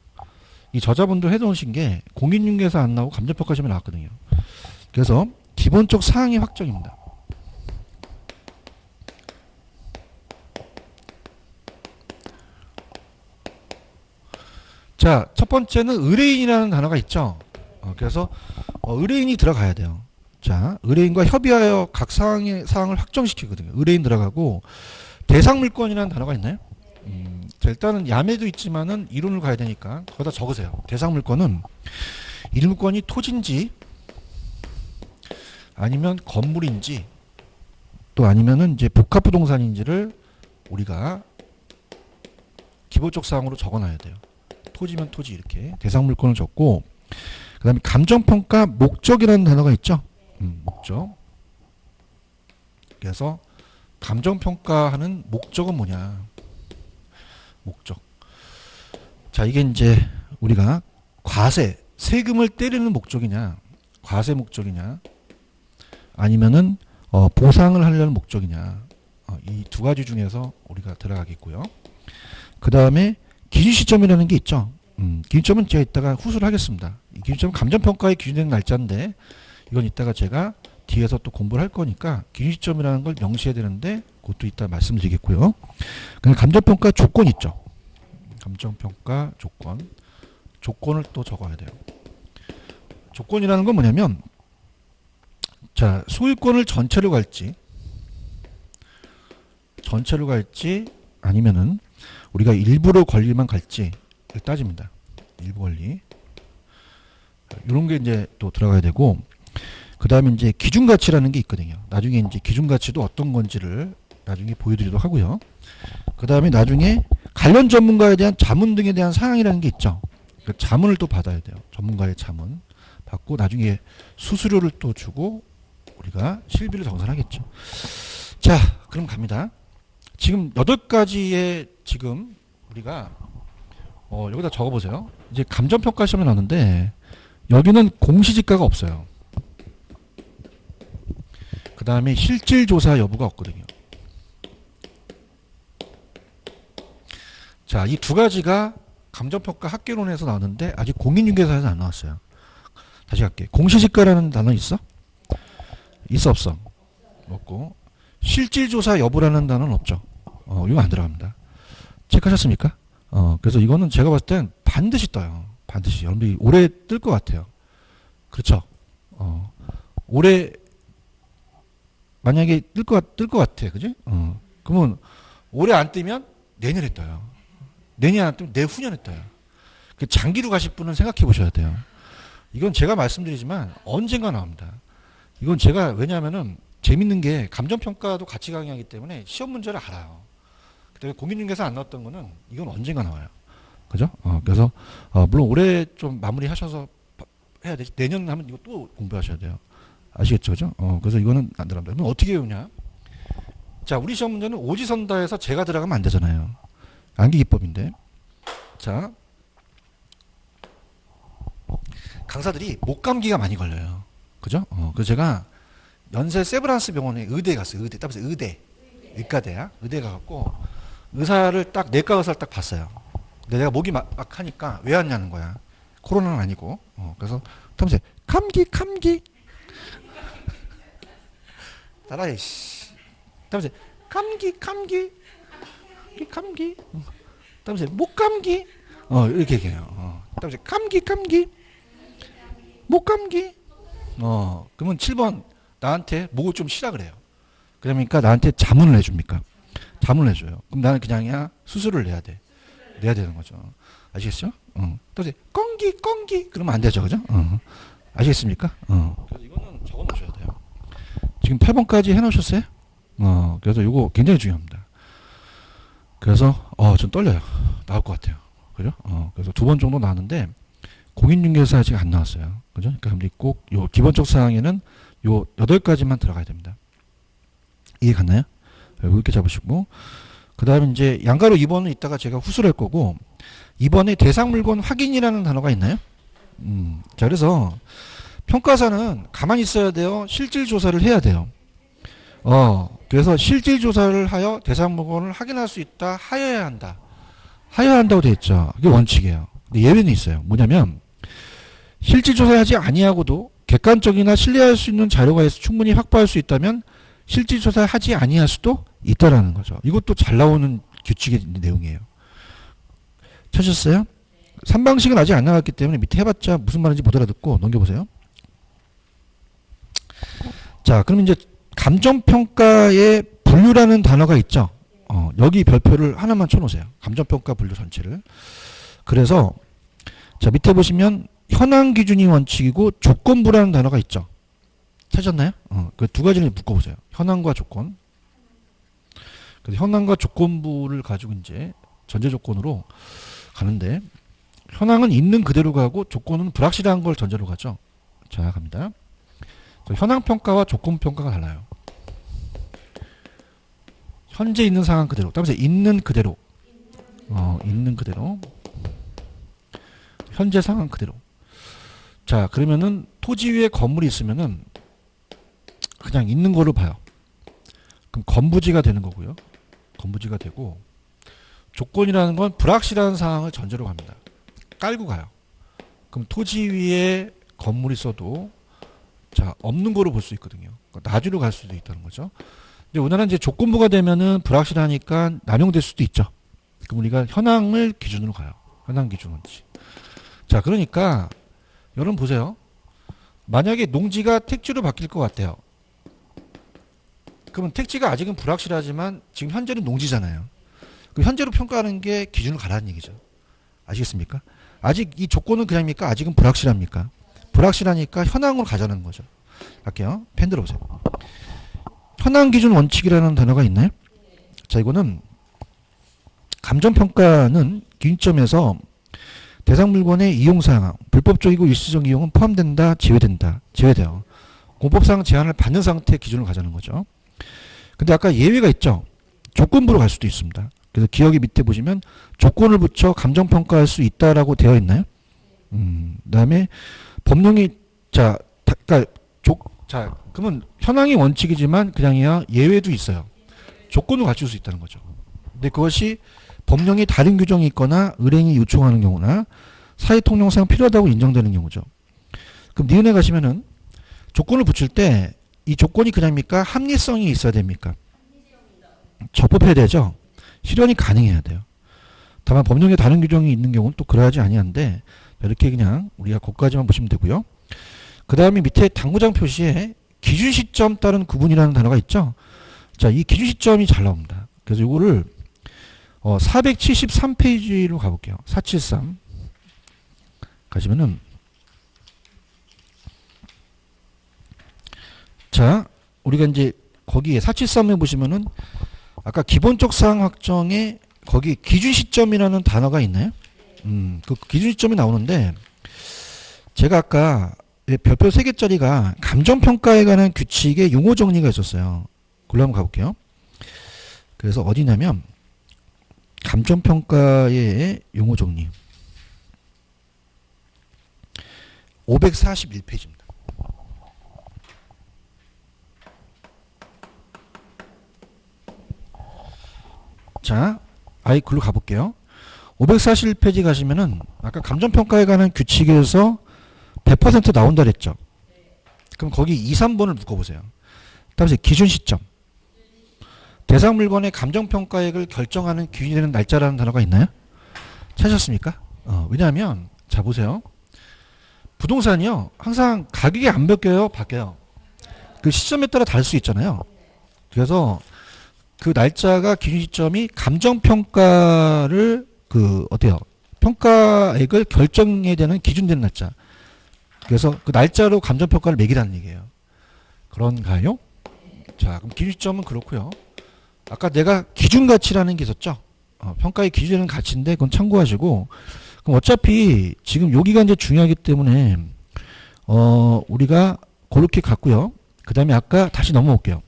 이 저자분도 해놓으신 게 공인중개사 안 나오고 감정평가 시험에 나왔거든요. 그래서 기본적 사항의 확정입니다. 자, 첫 번째는 의뢰인이라는 단어가 있죠. 그래서 의뢰인이 들어가야 돼요. 자, 의뢰인과 협의하여 각 사항을 확정시키거든요. 의뢰인 들어가고, 대상 물건이라는 단어가 있나요? 자, 일단은 야매도 있지만은 이론을 가야 되니까 거기다 적으세요. 대상 물건은 이 물건이 토지인지 아니면 건물인지 또 아니면은 이제 복합부동산인지를 우리가 기본적 사항으로 적어놔야 돼요. 토지면 토지 이렇게 대상 물건을 적고 그 다음에 감정평가 목적이라는 단어가 있죠. 목적. 그래서 감정평가하는 목적은 뭐냐. 목적. 자, 이게 이제 우리가 과세, 세금을 때리는 목적이냐, 과세 목적이냐, 아니면은 보상을 하려는 목적이냐, 이 두 가지 중에서 우리가 들어가겠고요. 그 다음에 기준 시점이라는 게 있죠. 기준 시점은 제가 이따가 후수를 하겠습니다. 이 기준 시점은 감정평가에 기준되는 날짜인데 이건 이따가 제가 뒤에서 또 공부를 할 거니까 기준 시점이라는 걸 명시해야 되는데 그것도 이따 말씀드리겠고요. 그다음에 감정평가 조건 있죠. 감정평가 조건. 조건을 또 적어야 돼요. 조건이라는 건 뭐냐면 자, 소유권을 전체로 갈지 아니면은 우리가 일부로 권리만 갈지 따집니다. 일부 권리. 이런 게 이제 또 들어가야 되고 그 다음에 이제 기준가치라는 게 있거든요. 나중에 이제 기준가치도 어떤 건지를 나중에 보여드리도록 하고요. 그 다음에 나중에 관련 전문가에 대한 자문 등에 대한 사항이라는 게 있죠. 그 자문을 또 받아야 돼요. 전문가의 자문 받고 나중에 수수료를 또 주고 우리가 실비를 정산하겠죠. 자, 그럼 갑니다. 지금 8가지의 지금 우리가 여기다 적어보세요. 이제 감정평가 시험에 나오는데 여기는 공시지가가 없어요. 그 다음에 실질조사 여부가 없거든요. 자, 이 두 가지가 감정평가 학계론에서 나오는데 아직 공인중개사에서 안 나왔어요. 다시 갈게. 공시지가라는 단어 있어? 있어 없어? 없고 실질조사 여부라는 단어는 없죠. 이거 안 들어갑니다. 체크하셨습니까? 그래서 이거는 제가 봤을 땐 반드시 떠요. 반드시. 여러분들이 올해 뜰 것 같아요. 그렇죠? 올해 만약에 뜰 것 같아. 그지? 그러면 올해 안 뜨면 내년에 떠요. 내년에 안 뜨면 내후년에 떠요. 장기로 가실 분은 생각해 보셔야 돼요. 이건 제가 말씀드리지만 언젠가 나옵니다. 이건 제가 왜냐하면은 재밌는 게 감정평가도 같이 강의하기 때문에 시험 문제를 알아요. 그때 공인중개사 안 나왔던 거는 이건 언젠가 나와요. 그죠? 그래서 물론 올해 좀 마무리하셔서 해야 되지. 내년 하면 이거 또 공부하셔야 돼요. 아시겠죠? 그죠? 그래서 이거는 안 들어갑니다. 그럼 어떻게 해오냐? 자, 우리 시험 문제는 오지선다에서 제가 들어가면 안 되잖아요. 암기기법인데. 자, 강사들이 목감기가 많이 걸려요. 그죠? 그래서 제가 연세 세브란스 병원에 의대에 갔어요. 의과대야. 의대 가갖고 의사를 딱 내과 의사를 딱 봤어요. 근데 내가 목이 막 하니까 왜 왔냐는 거야. 코로나는 아니고. 그래서 하면서 감기 따라해. 씨. 하면서 감기. 하면서 목감기. 이렇게 얘기해요. 하면서 감기. 목감기. 그러면 7번 나한테 목을 좀 쉬라 그래요. 그러니까 나한테 자문을 해줍니까? 자문을 해줘요. 그럼 나는 그냥이야 수술을 내야 되는 거죠. 아시겠죠? 또 이제 꽁기 그러면 안 되죠, 그죠? 아시겠습니까? 그래서 이거는 적어놓으셔야 돼요. 지금 8번까지 해놓으셨어요? 그래서 이거 굉장히 중요합니다. 그래서 좀 떨려요. 나올 것 같아요. 그죠? 그래서 2번 정도 나왔는데 공인중개사 아직 안 나왔어요. 그죠? 그러니까 꼭 요 기본적 사항에는 요 8가지만 들어가야 됩니다. 이해 갔나요? 이렇게 잡으시고 그 다음에 이제 양가로 2번은 이따가 제가 후수를 할 거고 2번에 대상물건 확인이라는 단어가 있나요? 자, 그래서 평가사는 가만히 있어야 돼요. 실질조사를 해야 돼요. 그래서 실질조사를 하여 대상물건을 확인할 수 있다. 하여야 한다고 되어 있죠. 그게 원칙이에요. 근데 예외는 있어요. 뭐냐면 실질조사하지 아니하고도 객관적이나 신뢰할 수 있는 자료가 있어 충분히 확보할 수 있다면 실질조사하지 아니할 수도 있다라는 거죠. 이것도 잘 나오는 규칙의 내용이에요. 찾으셨어요? 3방식은 아직 안 나왔기 때문에 밑에 해봤자 무슨 말인지 못 알아듣고 넘겨보세요. 자, 그럼 이제 감정평가의 분류라는 단어가 있죠. 여기 별표를 하나만 쳐놓으세요. 감정평가 분류 전체를. 그래서 자, 밑에 보시면 현황 기준이 원칙이고 조건부라는 단어가 있죠. 찾았나요? 그 두 가지를 묶어보세요. 현황과 조건. 그래서 현황과 조건부를 가지고 이제 전제 조건으로 가는데 현황은 있는 그대로 가고 조건은 불확실한 걸 전제로 가죠. 자, 갑니다. 현황 평가와 조건 평가가 달라요. 현재 있는 상황 그대로. 따라서 있는 그대로. 있는 그대로. 현재 상황 그대로. 자, 그러면은 토지 위에 건물이 있으면은 그냥 있는 거로 봐요. 그럼 건부지가 되는 거고요. 건부지가 되고, 조건이라는 건 불확실한 상황을 전제로 갑니다. 깔고 가요. 그럼 토지 위에 건물이 있어도 자, 없는 거로 볼 수 있거든요. 나주로 갈 수도 있다는 거죠. 근데 우리나라는 이제 조건부가 되면은 불확실하니까 남용될 수도 있죠. 그럼 우리가 현황을 기준으로 가요. 현황 기준 원칙. 자, 그러니까 여러분 보세요. 만약에 농지가 택지로 바뀔 것 같아요. 그러면 택지가 아직은 불확실하지만 지금 현재는 농지잖아요. 그럼 현재로 평가하는 게 기준을 가라는 얘기죠. 아시겠습니까? 아직 이 조건은 그냥입니까? 아직은 불확실합니까? 불확실하니까 현황으로 가자는 거죠. 갈게요. 펜 들어보세요. 현황 기준 원칙이라는 단어가 있나요? 자, 이거는 감정평가는 기준점에서 대상 물건의 이용 상황, 불법적이고 일시적 이용은 포함된다, 제외된다, 제외돼요. 공법상 제한을 받는 상태의 기준을 가자는 거죠. 근데 아까 예외가 있죠. 조건부로 갈 수도 있습니다. 그래서 기억이 밑에 보시면 조건을 붙여 감정평가할 수 있다라고 되어 있나요? 그다음에 법령이 그러면 현황이 원칙이지만 그냥이야 예외도 있어요. 조건을 갖출 수 있다는 거죠. 근데 그것이 법령에 다른 규정이 있거나 은행이 요청하는 경우나 사회 통용상 필요하다고 인정되는 경우죠. 그럼 니은에 가시면은 조건을 붙일 때 이 조건이 그냥입니까? 합리성이 있어야 됩니까? 적법해야 되죠. 실현이 가능해야 돼요. 다만 법령에 다른 규정이 있는 경우는 또 그러하지 아니한데 이렇게 그냥 우리가 거기까지만 보시면 되고요. 그 다음에 밑에 당구장 표시에 기준 시점 따른 구분이라는 단어가 있죠. 자, 이 기준 시점이 잘 나옵니다. 그래서 이거를 473페이지로 가볼게요. 473 가시면은 자, 우리가 이제 거기에 473에 보시면은 아까 기본적 사항 확정에 거기 기준 시점이라는 단어가 있나요? 그 기준 시점이 나오는데 제가 아까 별표 3개짜리가 감정평가에 관한 규칙의 용어 정리가 있었어요. 그걸로 한번 가볼게요. 그래서 어디냐면 감정평가의 용어 정리 541페이지입니다. 자, 글로 가볼게요. 541페이지 가시면은 아까 감정평가에 관한 규칙에서 100% 나온다 그랬죠. 그럼 거기 2, 3번을 묶어보세요. 다음에 기준 시점. 대상 물건의 감정평가액을 결정하는 기준이 되는 날짜라는 단어가 있나요? 찾으셨습니까? 왜냐하면 자 보세요. 부동산이요. 항상 가격이 안 바뀌어요. 바뀌어요. 그 시점에 따라 다를 수 있잖아요. 그래서 그 날짜가 기준 시점이 감정평가를 어때요? 평가액을 결정해야 되는 기준되는 날짜. 그래서 그 날짜로 감정평가를 매기라는 얘기예요. 그런가요? 자, 그럼 기준 시점은 그렇고요. 아까 내가 기준가치라는 게 있었죠? 평가의 기준은 가치인데 그건 참고하시고 그럼 어차피 지금 여기가 이제 중요하기 때문에 우리가 그렇게 갔고요. 그 다음에 아까 다시 넘어올게요.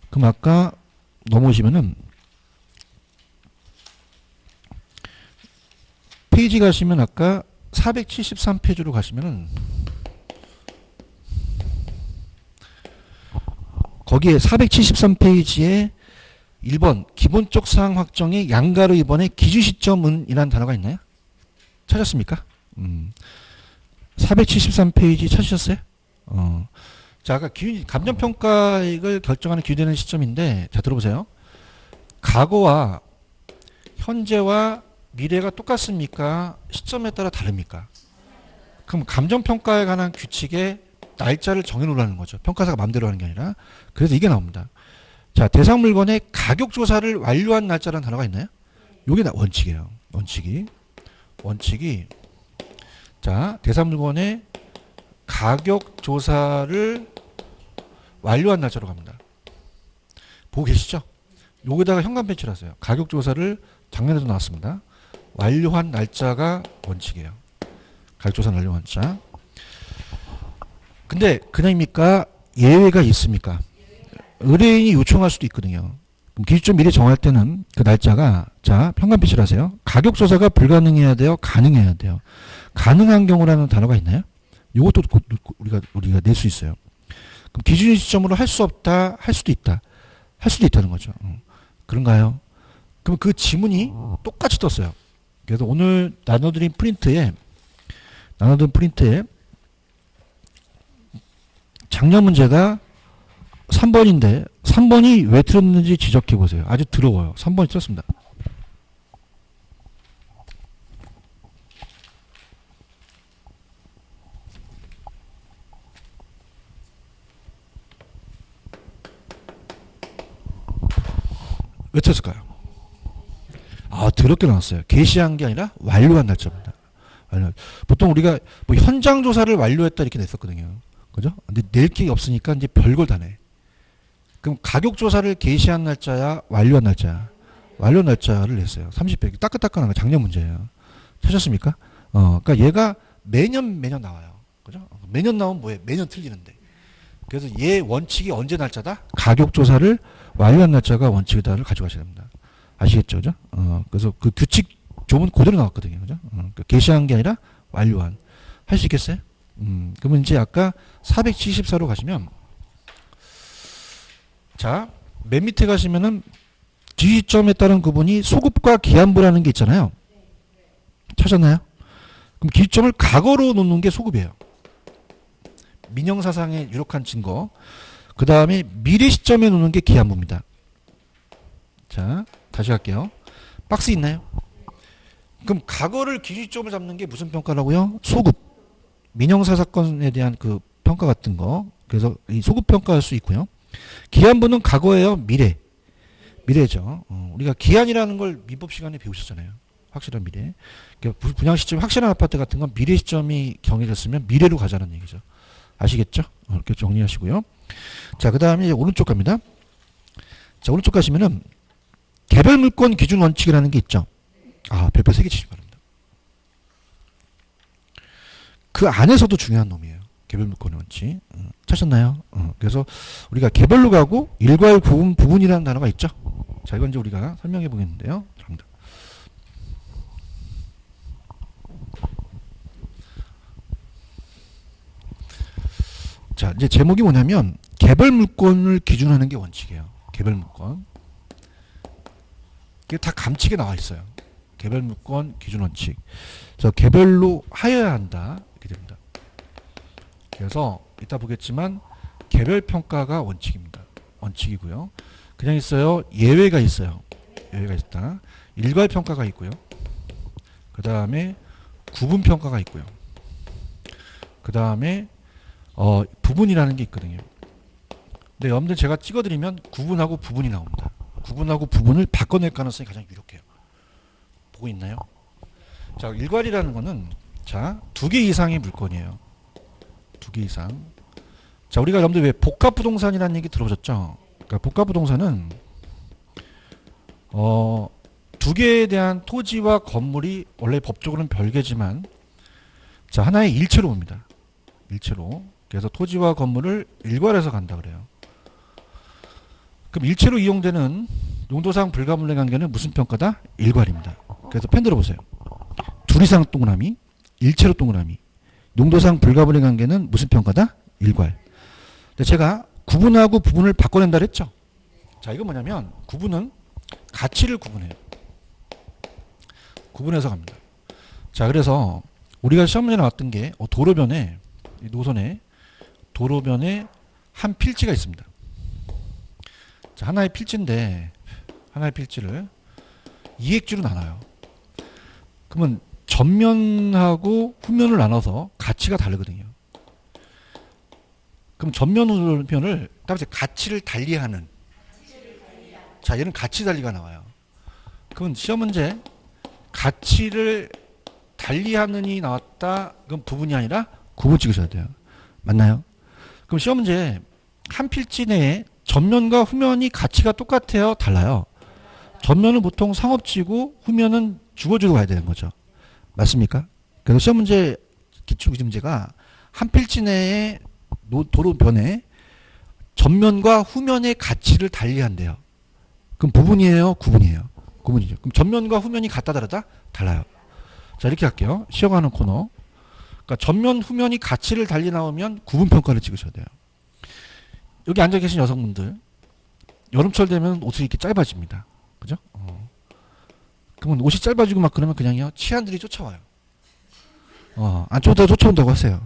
그럼 아까 넘어오시면은 페이지 가시면 아까 473페이지로 가시면은 거기에 473페이지에 1번 기본적 사항 확정의 양가로 2번의 기준 시점은 이라는 단어가 있나요? 찾았습니까? 473페이지 찾으셨어요? 자, 아까 감정평가액을 결정하는 기준되는 시점인데 자 들어보세요. 과거와 현재와 미래가 똑같습니까? 시점에 따라 다릅니까? 그럼 감정평가에 관한 규칙에 날짜를 정해놓으라는 거죠. 평가사가 마음대로 하는 게 아니라. 그래서 이게 나옵니다. 자, 대상 물건의 가격조사를 완료한 날짜라는 단어가 있나요? 요게 원칙이에요. 원칙이 자, 대상 물건의 가격조사를 완료한 날짜로 갑니다. 보고 계시죠? 여기다가 현관 배치를 하세요. 가격조사를 작년에도 나왔습니다. 완료한 날짜가 원칙이에요. 가격조사 완료한 날짜. 근데 그냥입니까? 예외가 있습니까? 의뢰인이 요청할 수도 있거든요. 그럼 기준점 미리 정할 때는 그 날짜가 자 평간 표시를 하세요. 가격조사가 불가능해야 돼요? 가능해야 돼요? 가능한 경우라는 단어가 있나요? 이것도 우리가 낼 수 있어요. 그럼 기준 시점으로 할 수 없다, 할 수도 있다. 할 수도 있다는 거죠. 그런가요? 그럼 그 지문이 똑같이 떴어요. 그래서 오늘 나눠드린 프린트에 작년 문제가 3번인데 3번이 왜 틀렸는지 지적해 보세요. 아주 더러워요. 3번이 틀렸습니다. 왜 틀렸을까요? 아, 더럽게 나왔어요. 게시한 게 아니라 완료한 날짜입니다. 보통 우리가 뭐 현장 조사를 완료했다 이렇게 냈었거든요. 그죠? 근데 낼 게 없으니까 이제 별걸 다 내. 그럼 가격 조사를 게시한 날짜야, 완료한 날짜야? 완료 날짜를 냈어요. 30배. 따끈따끈한 거 작년 문제예요. 찾았습니까? 그러니까 얘가 매년 나와요. 그죠? 매년 나오면 뭐해? 매년 틀리는데. 그래서 얘 원칙이 언제 날짜다? 가격 조사를 완료한 날짜가 원칙이다를 가져가셔야 됩니다. 아시겠죠? 그죠? 그래서 그 규칙 조문 그대로 나왔거든요. 그죠? 그러니까 게시한 게 아니라 완료한. 할 수 있겠어요? 그러면 이제 아까 474로 가시면 자, 맨 밑에 가시면은 지시점에 따른 구분이 소급과 기한부라는 게 있잖아요. 찾았나요? 그럼 기시점을 과거로 놓는 게 소급이에요. 민형사상의 유력한 증거. 그 다음에 미래 시점에 놓는 게 기한부입니다. 자, 다시 할게요. 박스 있나요? 그럼 과거를 기준점을 잡는 게 무슨 평가라고요? 소급. 민형사 사건에 대한 그 평가 같은 거. 그래서 이 소급 평가할 수 있고요. 기한부는 과거예요? 미래죠. 우리가 기한이라는 걸 민법 시간에 배우셨잖아요. 확실한 미래. 그러니까 분양 시점이 확실한 아파트 같은 건 미래 시점이 정해졌으면 미래로 가자는 얘기죠. 아시겠죠? 이렇게 정리하시고요. 자, 그 다음에 오른쪽 갑니다. 자, 오른쪽 가시면은 개별 물건 기준 원칙이라는 게 있죠. 아, 별표 3개 치시기 바랍니다. 그 안에서도 중요한 놈이에요. 개별 물건 원칙. 찾았나요? 그래서 우리가 개별로 가고 일괄 부분이라는 단어가 있죠. 자, 이건 이제 우리가 설명해 보겠는데요. 갑니다. 자, 이제 제목이 뭐냐면 개별 물건을 기준하는 게 원칙이에요. 개별 물건. 이게 다 감칙에 나와 있어요. 개별 물건 기준 원칙. 자, 개별로 하여야 한다. 이렇게 됩니다. 그래서 이따 보겠지만 개별 평가가 원칙입니다. 원칙이고요. 그냥 있어요. 예외가 있어요. 예외가 있다. 일괄 평가가 있고요. 그 다음에 구분 평가가 있고요. 그 다음에 부분이라는 게 있거든요. 근데 여러분들 제가 찍어드리면 구분하고 부분이 나옵니다. 구분하고 부분을 바꿔낼 가능성이 가장 유력해요. 보고 있나요? 자, 일괄이라는 거는 자, 2개 이상의 물건이에요. 2개 이상. 자, 우리가 여러분들 왜 복합부동산이라는 얘기 들어보셨죠? 그러니까 복합부동산은 2개에 대한 토지와 건물이 원래 법적으로는 별개지만 자, 하나의 일체로 옵니다. 일체로. 그래서 토지와 건물을 일괄해서 간다 그래요. 그럼 일체로 이용되는 용도상 불가분의 관계는 무슨 평가다? 일괄입니다. 그래서 펜 들어보세요. 둘 이상 동그라미, 일체로 동그라미. 용도상 불가분의 관계는 무슨 평가다? 일괄. 근데 제가 구분하고 부분을 바꿔낸다 그랬죠? 자, 이건 뭐냐면 구분은 가치를 구분해요. 구분해서 갑니다. 자, 그래서 우리가 시험 문제 나왔던 게 도로변에 노선에 도로변에 한 필지가 있습니다. 자, 하나의 필지인데 하나의 필지를 이액지로 나눠요. 그러면 전면하고 후면을 나눠서 가치가 다르거든요. 그럼 전면 후면을 따라서 가치를 달리하는 자, 얘는 가치 달리가 나와요. 그럼 시험 문제 가치를 달리하는이 나왔다. 그럼 부분이 아니라 구분 찍으셔야 돼요. 맞나요? 그럼 시험 문제 한 필지 내에 전면과 후면이 가치가 똑같아요? 달라요? 전면은 보통 상업지고 후면은 주거지로 가야 되는 거죠. 맞습니까? 그래서 시험 문제 기출문제가 한 필지 내에 도로변에 전면과 후면의 가치를 달리한대요. 그럼 부분이에요? 구분이에요? 구분이죠. 그럼 전면과 후면이 같다 다르다? 달라요. 자, 이렇게 할게요. 시험하는 코너. 그러니까 전면, 후면이 가치를 달리 나오면 구분평가를 찍으셔야 돼요. 여기 앉아 계신 여성분들, 여름철 되면 옷이 이렇게 짧아집니다. 그죠? 그러면 옷이 짧아지고 막 그러면 그냥요, 치안들이 쫓아와요. 안 쫓아온다고 하세요.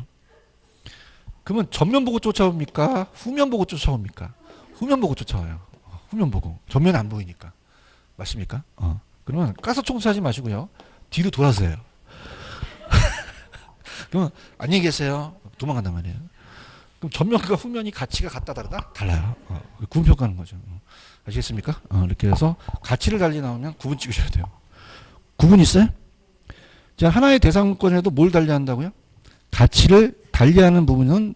그러면 전면 보고 쫓아옵니까? 후면 보고 쫓아옵니까? 후면 보고 쫓아와요. 후면 보고. 전면 안 보이니까. 맞습니까? 그러면 가서 청소하지 마시고요. 뒤로 돌아서요. 그러면 안녕히 계세요. 도망간단 말이에요. 그럼 전면과 후면이 가치가 같다 다르다? 달라요. 구분평가하는 거죠. 아시겠습니까? 이렇게 해서 가치를 달리 나오면 구분 찍으셔야 돼요. 구분 있어요? 자, 하나의 대상권에도 뭘 달리한다고요? 가치를 달리하는 부분은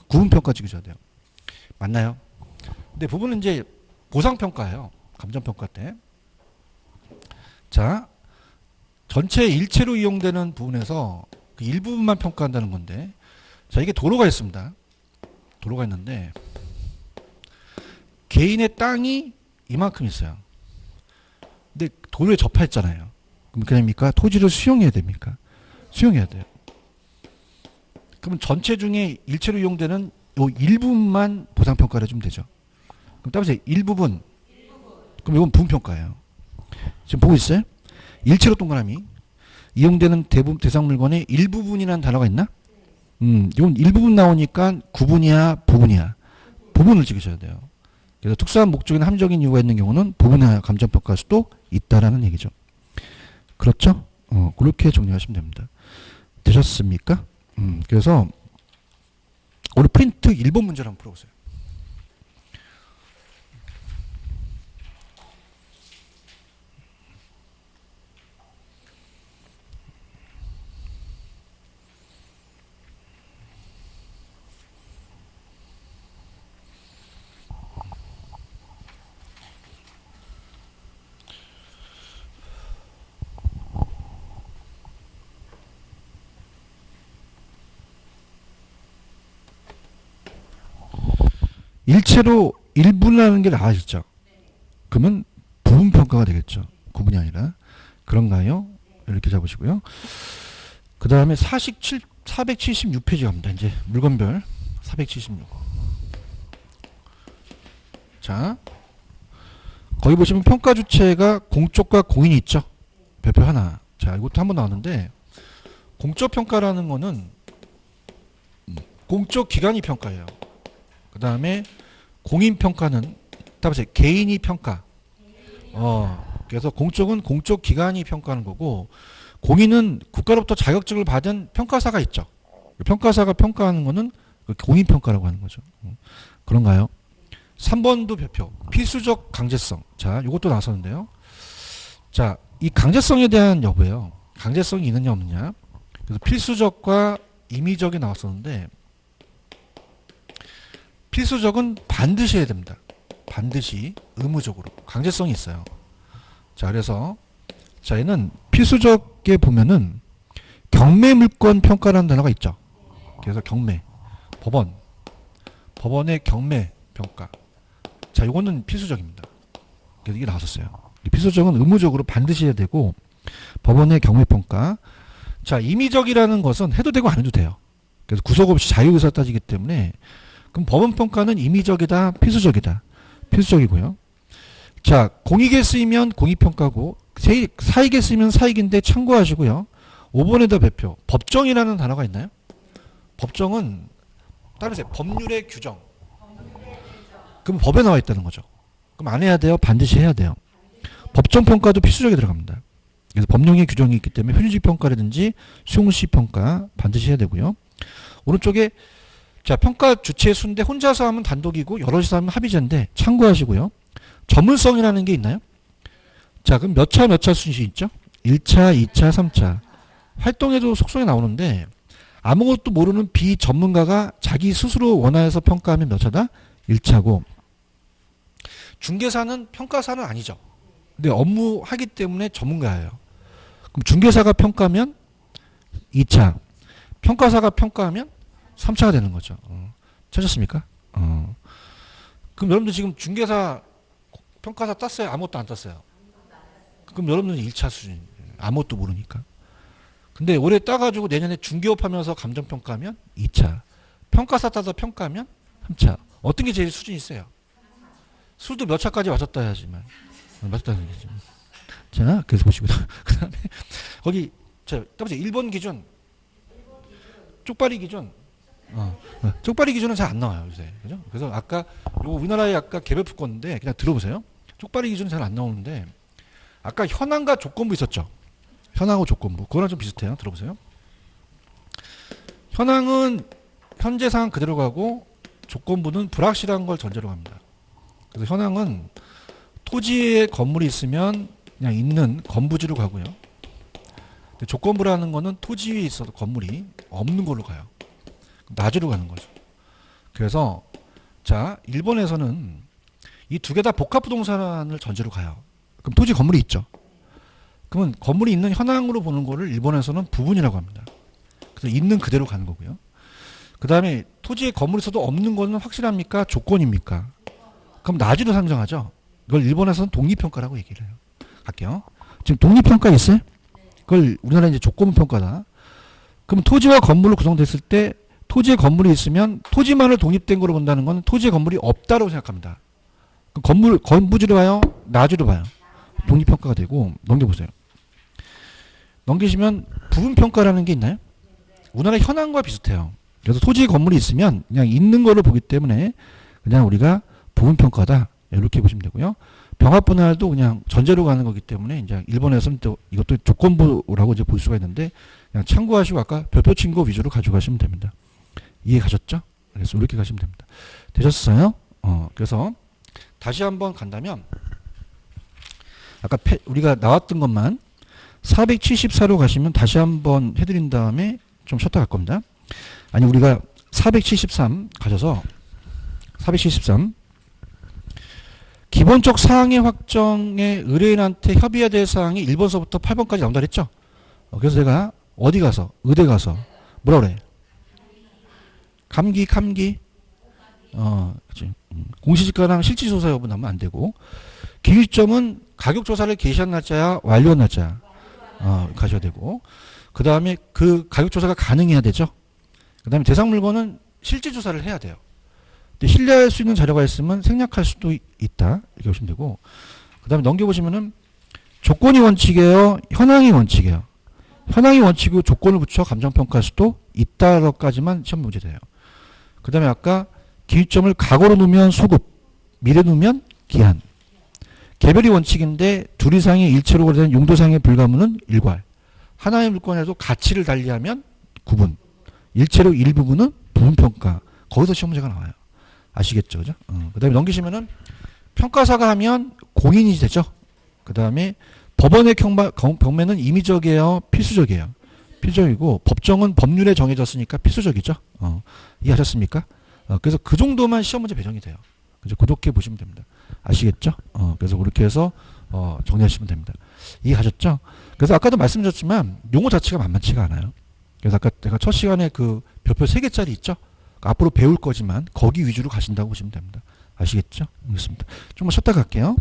구분평가 찍으셔야 돼요. 맞나요? 근데 부분은 이제 보상평가예요. 감정평가 때. 자, 전체 일체로 이용되는 부분에서 그 일부분만 평가한다는 건데, 자, 이게 도로가 있습니다. 도로가 있는데, 개인의 땅이 이만큼 있어요. 근데 도로에 접하였잖아요. 그럼 어떻게 됩니까? 토지를 수용해야 됩니까? 수용해야 돼요. 그러면 전체 중에 일체로 이용되는 요 일부분만 보상평가를 해주면 되죠. 그럼 따라서 일부분. 그럼 이건 부분평가예요. 지금 보고 있어요? 일체로 동그라미. 이용되는 대상 물건의 일부분이라는 단어가 있나? 이건 일부분 나오니까 구분이야, 부분이야. 부분을 찍으셔야 돼요. 그래서 특수한 목적이나 함정인 이유가 있는 경우는 부분의 감정평가할 수도 있다라는 얘기죠. 그렇죠? 그렇게 정리하시면 됩니다. 되셨습니까? 그래서 우리 프린트 1번 문제를 한번 풀어보세요. 일체로 일부라는 게 나와있죠. 그러면 부분평가가 되겠죠. 구분이 아니라. 그런가요? 이렇게 잡으시고요. 그 다음에 476페이지 갑니다. 이제 물건별 476. 자, 거기 보시면 평가 주체가 공적과 공인이 있죠. 별표 하나. 자, 이것도 한번 나왔는데, 공적 평가라는 거는 공적 기관이 평가예요. 그 다음에 공인 평가는 따라서 개인이 평가. 그래서 공적은 공적 기관이 평가하는 거고, 공인은 국가로부터 자격증을 받은 평가사가 있죠. 평가사가 평가하는 거는 공인 평가라고 하는 거죠. 그런가요? 3번도 별표. 필수적 강제성. 자, 이것도 나왔었는데요. 자, 이 강제성에 대한 여부예요. 강제성이 있느냐 없느냐. 그래서 필수적과 임의적이 나왔었는데, 필수적은 반드시 해야 됩니다. 반드시 의무적으로. 강제성이 있어요. 자, 그래서 자, 얘는 필수적에 보면은 경매 물건 평가라는 단어가 있죠. 그래서 경매, 법원의 경매 평가. 자, 이거는 필수적입니다. 그래서 이게 나왔었어요. 필수적은 의무적으로 반드시 해야 되고, 법원의 경매 평가. 자, 임의적이라는 것은 해도 되고 안 해도 돼요. 그래서 구속 없이 자유의사 따지기 때문에, 그럼 법원 평가는 임의적이다, 필수적이다. 필수적이고요. 자, 공익에 쓰이면 공익평가고, 사익에 쓰이면 사익인데 참고하시고요. 5번에다 별표. 법정이라는 단어가 있나요? 법정은 따르세요. 법률의 규정. 그럼 법에 나와 있다는 거죠. 그럼 안 해야 돼요? 반드시 해야 돼요. 법정평가도 필수적에 들어갑니다. 그래서 법령의 규정이 있기 때문에 표준식 평가라든지 수용식 평가 반드시 해야 되고요. 오른쪽에 자, 평가 주체 수인데 혼자서 하면 단독이고 여럿이서 하면 합의제인데 참고하시고요. 전문성이라는 게 있나요? 자, 그럼 몇 차 순위 있죠? 1차, 2차, 3차. 활동에도 속성이 나오는데 아무것도 모르는 비전문가가 자기 스스로 원하여서 평가하면 몇 차다? 1차고, 중개사는 평가사는 아니죠. 근데 업무 하기 때문에 전문가예요. 그럼 중개사가 평가하면 2차, 평가사가 평가하면 3차가 되는 거죠. 찾았습니까? 그럼 여러분들 지금 중개사 평가사 땄어요? 아무것도 안 땄어요? 그럼 여러분들 1차 수준, 아무것도 모르니까. 근데 올해 따가지고 내년에 중개업 하면서 감정평가하면 2차, 평가사 따서 평가하면 3차. 어떤 게 제일 수준이 세요? 술도 몇 차까지 맞췄다 해야지만. 맞췄다는 얘기죠. 자, 그래서 보시고. 그 다음에, 거기, 자, 따보세요. 1번 기준. 쪽발이 기준. 쪽발이 기준은 잘 안 나와요, 요새. 그죠? 그래서 아까, 요 우리나라의 아까 개별 특권인데, 그냥 들어보세요. 쪽발이 기준은 잘 안 나오는데, 아까 현황과 조건부 있었죠? 현황하고 조건부. 그거랑 좀 비슷해요. 들어보세요. 현황은 현재 상황 그대로 가고, 조건부는 불확실한 걸 전제로 갑니다. 그래서 현황은 토지에 건물이 있으면 그냥 있는 건부지로 가고요. 근데 조건부라는 거는 토지 위에 있어도 건물이 없는 걸로 가요. 낮으로 가는 거죠. 그래서 자, 일본에서는 이 두 개 다 복합부동산을 전제로 가요. 그럼 토지 건물이 있죠. 그러면 건물이 있는 현황으로 보는 거를 일본에서는 부분이라고 합니다. 그래서 있는 그대로 가는 거고요. 그 다음에 토지에 건물이 있어도 없는 거는 확실합니까? 조건입니까? 그럼 낮으로 산정하죠. 이걸 일본에서는 독립평가라고 얘기를 해요. 갈게요. 지금 독립평가 있어요? 그걸 우리나라 이제 조건평가다. 그럼 토지와 건물로 구성됐을 때 토지에 건물이 있으면 토지만을 독립된 거로 본다는 건 토지에 건물이 없다고 생각합니다. 그럼 건부지로 봐요? 낮으로 봐요? 독립평가가 되고 넘겨보세요. 넘기시면 부분평가라는 게 있나요? 우리나라 현황과 비슷해요. 그래서 토지에 건물이 있으면 그냥 있는 거를 보기 때문에 그냥 우리가 부분평가다 이렇게 보시면 되고요. 병합분할도 그냥 전제로 가는 거기 때문에 이제 일본에서는 또 이것도 조건부라고 이제 볼 수가 있는데 그냥 참고하시고 아까 별표 친 거 위주로 가져가시면 됩니다. 이해 가셨죠? 그래서 이렇게 가시면 됩니다. 되셨어요? 그래서 다시 한번 간다면 아까 우리가 나왔던 것만 474로 가시면 다시 한번 해드린 다음에 좀 쉬었다 갈 겁니다. 아니 우리가 473 가셔서 473 기본적 사항의 확정에 의뢰인한테 협의해야 될 사항이 1번서부터 8번까지 나온다 그랬죠? 그래서 제가 어디 가서 의대 가서 뭐라 그래? 감기 그치. 공시지가랑 실질조사 여부 나면 안 되고 기준점은 가격조사를 개시한 날짜야 완료한 날짜야 가셔야 되고 그 다음에 그 가격조사가 가능해야 되죠. 그 다음에 대상 물건은 실질조사를 해야 돼요. 근데 신뢰할 수 있는 자료가 있으면 생략할 수도 있다 이렇게 보시면 되고 그 다음에 넘겨보시면은 조건이 원칙이에요, 현황이 원칙이에요. 현황이 원칙이고 조건을 붙여 감정평가할 수도 있다까지만 시험 문제 돼요. 그 다음에 아까 기준점을 과거로 놓으면 소급, 미래 놓으면 기한. 개별이 원칙인데 둘 이상의 일체로 거래된 용도상의 불가문은 일괄. 하나의 물건에도 가치를 달리하면 구분. 일체로 일부분은 부분평가. 거기서 시험 문제가 나와요. 아시겠죠? 그죠? 그 다음에 넘기시면은 평가사가 하면 공인이 되죠. 그 다음에 법원의 경매는 임의적이에요? 필수적이에요? 필수적이고 법정은 법률에 정해졌으니까 필수적이죠. 이해하셨습니까? 그래서 그 정도만 시험 문제 배정이 돼요. 그렇게 보시면 됩니다. 아시겠죠? 그래서 그렇게 해서 정리하시면 됩니다. 이해하셨죠? 그래서 아까도 말씀드렸지만 용어 자체가 만만치가 않아요. 그래서 아까 내가 첫 시간에 그 별표 3개짜리 있죠? 앞으로 배울 거지만 거기 위주로 가신다고 보시면 됩니다. 아시겠죠? 알겠습니다. 좀만 쉬었다 갈게요.